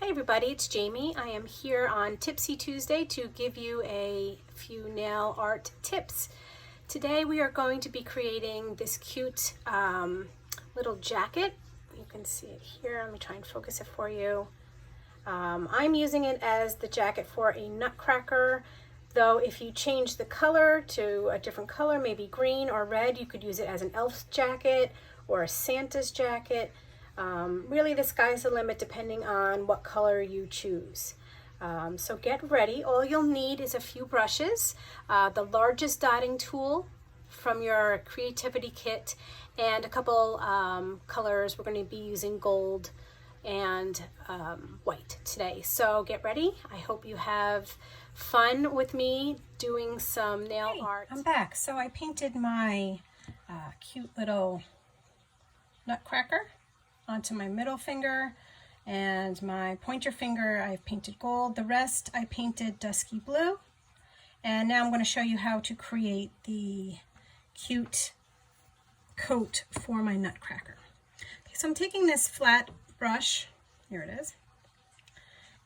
everybody, it's Jamie. I am here on Tipsy Tuesday to give you a few nail art tips. Today we are going to be creating this cute little jacket. You can see it here. Let me try and focus it for you. I'm using it as the jacket for a nutcracker, though if you change the color to a different color, maybe green or red, you could use it as an elf's jacket or a Santa's jacket. Really the sky's the limit depending on what color you choose. So get ready. All you'll need is a few brushes, the largest dotting tool from your creativity kit, and a couple colors. We're going to be using gold and white today. So get ready. I hope you have fun with me doing some nail art. I'm back. So I painted my cute little nutcracker onto my middle finger, and my pointer finger I've painted gold. The rest I painted dusky blue. And now I'm going to show you how to create the cute coat for my nutcracker. Okay, so I'm taking this flat brush, here it is,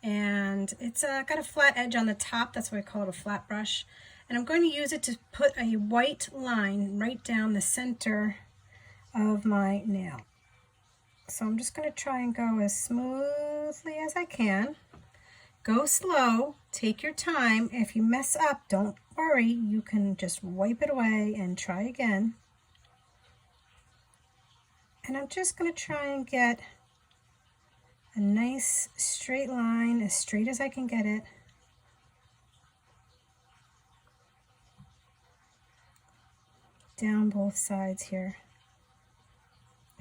and it's got a flat edge on the top, that's why I call it a flat brush. And I'm going to use it to put a white line right down the center of my nail. So I'm just going to try and go as smoothly as I can. Go slow, take your time. If you mess up, don't worry, you can just wipe it away and try again. And I'm just going to try and get a nice straight line, as straight as I can get it. Down both sides here.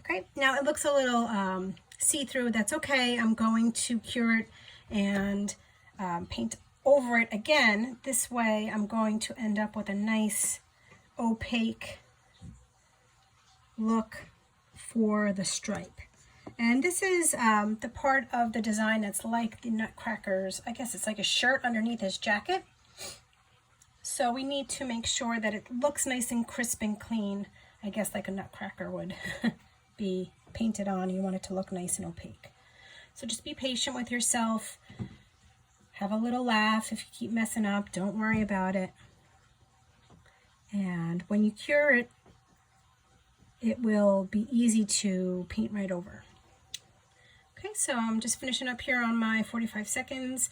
Okay, now it looks a little see-through. That's okay. I'm going to cure it and paint over it again. This way I'm going to end up with a nice opaque look for the stripe. And this is the part of the design that's like the nutcrackers. I guess it's like a shirt underneath his jacket. So we need to make sure that it looks nice and crisp and clean, I guess like a nutcracker would be painted on. You want it to look nice and opaque. So just be patient with yourself. Have a little laugh. If you keep messing up, don't worry about it. And when you cure it, it will be easy to paint right over. Okay, so I'm just finishing up here on my 45 seconds.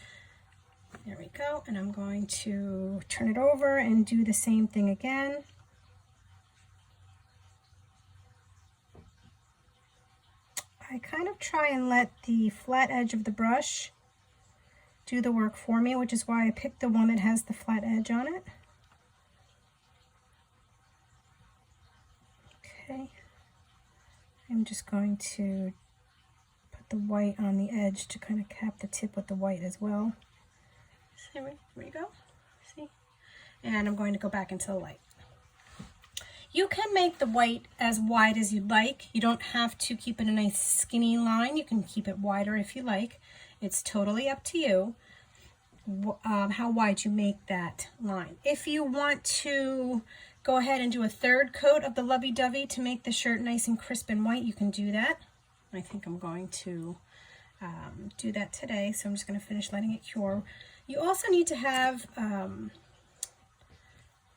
There we go. And I'm going to turn it over and do the same thing again. I kind of try and let the flat edge of the brush do the work for me, which is why I picked the one that has the flat edge on it. Okay, I'm just going to put the white on the edge to kind of cap the tip with the white as well. So there we go, see? And I'm going to go back into the light. You can make the white as wide as you'd like. You don't have to keep it a nice skinny line. You can keep it wider if you like. It's totally up to you how wide you make that line. If you want to go ahead and do a third coat of the lovey-dovey to make the shirt nice and crisp and white, you can do that. I think I'm going to do that today, so I'm just going to finish letting it cure. You also need to have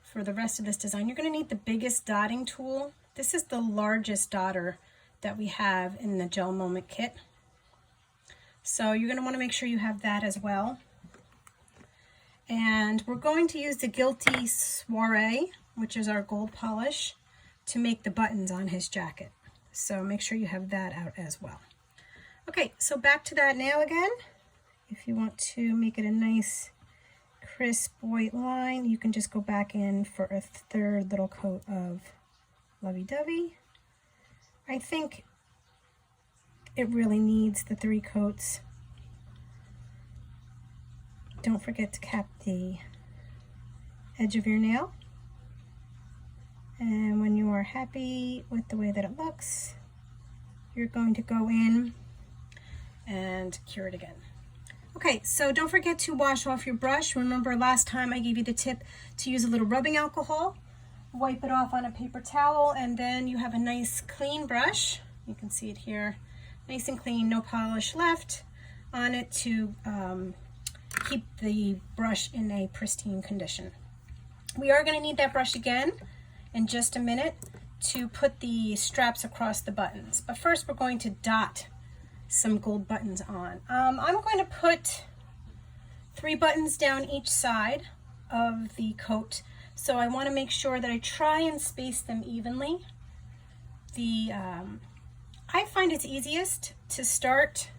for the rest of this design, you're going to need the biggest dotting tool. This is the largest dotter that we have in the Gel Moment kit. So you're going to want to make sure you have that as well. And we're going to use the Guilty Soiree, which is our gold polish, to make the buttons on his jacket. So make sure you have that out as well. Okay, so back to that nail again. If you want to make it a nice crisp white line, you can just go back in for a third little coat of lovey-dovey. I think it really needs the 3 coats. Don't forget to cap the edge of your nail. And when you are happy with the way that it looks, you're going to go in and cure it again. Okay, so don't forget to wash off your brush. Remember last time I gave you the tip to use a little rubbing alcohol. Wipe it off on a paper towel, and then you have a nice clean brush. You can see it here, nice and clean, no polish left, on it to keep the brush in a pristine condition. We are going to need that brush again in just a minute to put the straps across the buttons. But first we're going to dot some gold buttons on. I'm going to put 3 buttons down each side of the coat. So I want to make sure that I try and space them evenly. I find it's easiest to start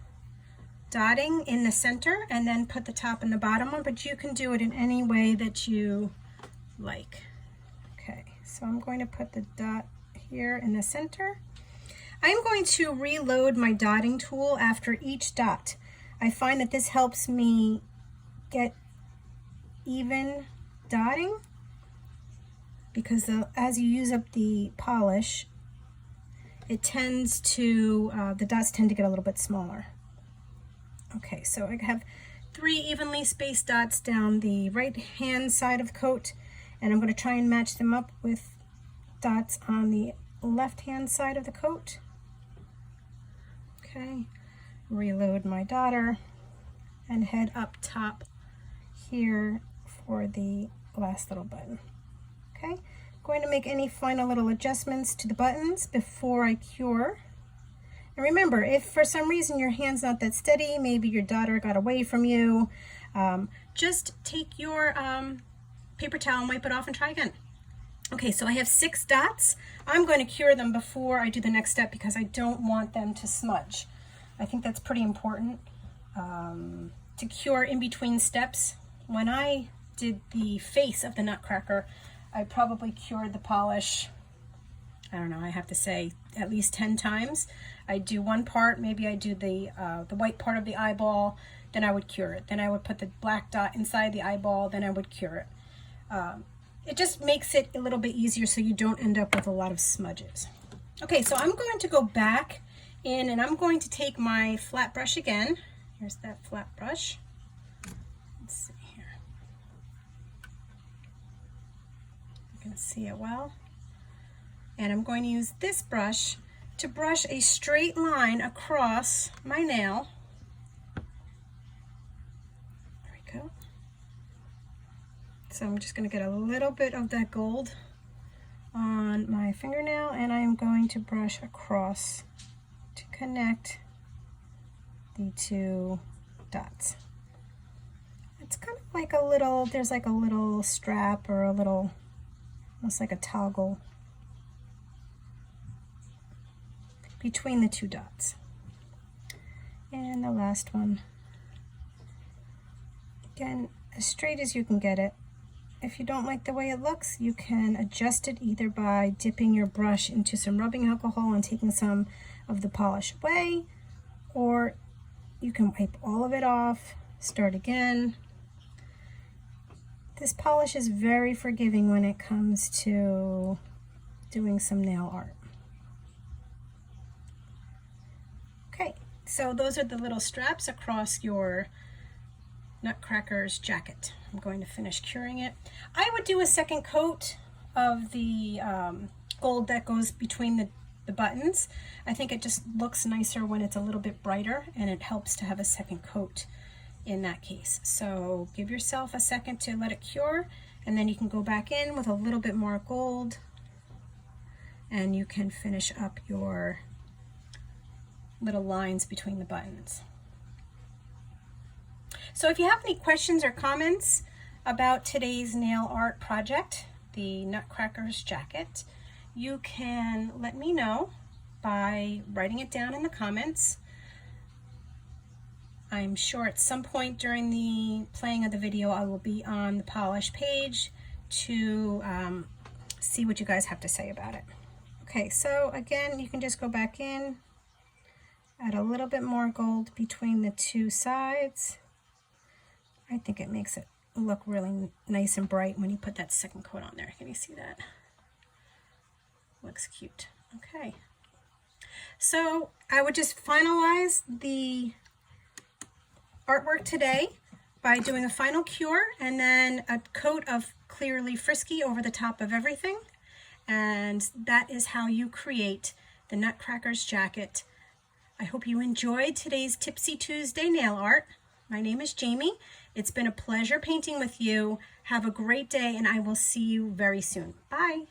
dotting in the center and then put the top and the bottom one, but you can do it in any way that you like. Okay, so I'm going to put the dot here in the center. I'm going to reload my dotting tool after each dot. I find that this helps me get even dotting because as you use up the polish, it tends to, the dots tend to get a little bit smaller. Okay, so I have 3 evenly spaced dots down the right hand side of the coat, and I'm going to try and match them up with dots on the left hand side of the coat. Okay, reload my dotter and head up top here for the last little button. Okay, going to make any final little adjustments to the buttons before I cure. And remember, if for some reason your hand's not that steady, maybe your dotter got away from you, just take your paper towel and wipe it off and try again. Okay, so I have 6 dots. I'm going to cure them before I do the next step because I don't want them to smudge. I think that's pretty important to cure in between steps. When I did the face of the nutcracker, I probably cured the polish, I don't know, I have to say at least 10 times. I do one part, maybe I do the white part of the eyeball, then I would cure it. Then I would put the black dot inside the eyeball, then I would cure it. It just makes it a little bit easier so you don't end up with a lot of smudges. Okay, so I'm going to go back in and I'm going to take my flat brush again. Here's that flat brush. Let's see here. You can see it well. And I'm going to use this brush to brush a straight line across my nail. There we go. So I'm just going to get a little bit of that gold on my fingernail and I'm going to brush across to connect the 2 dots. It's kind of like a little, there's like a little strap or a little, almost like a toggle between the 2 dots. And the last one, again, as straight as you can get it. If you don't like the way it looks, you can adjust it either by dipping your brush into some rubbing alcohol and taking some of the polish away, or you can wipe all of it off, start again. This polish is very forgiving when it comes to doing some nail art. Okay, so those are the little straps across your nutcracker's jacket. I'm going to finish curing it. I would do a second coat of the gold that goes between the buttons. I think it just looks nicer when it's a little bit brighter, and it helps to have a second coat in that case. So give yourself a second to let it cure, and then you can go back in with a little bit more gold and you can finish up your little lines between the buttons. So if you have any questions or comments about today's nail art project, the Nutcracker's jacket, you can let me know by writing it down in the comments. I'm sure at some point during the playing of the video I will be on the polish page to see what you guys have to say about it. Okay, so again, you can just go back in, add a little bit more gold between the 2 sides. I think it makes it look really nice and bright when you put that second coat on there. Can you see that? Looks cute. Okay. So I would just finalize the artwork today by doing a final cure and then a coat of Clearly Frisky over the top of everything. And that is how you create the Nutcracker's jacket I hope you enjoyed today's Tipsy Tuesday nail art. My name is Jamie. It's been a pleasure painting with you. Have a great day, and I will see you very soon. Bye.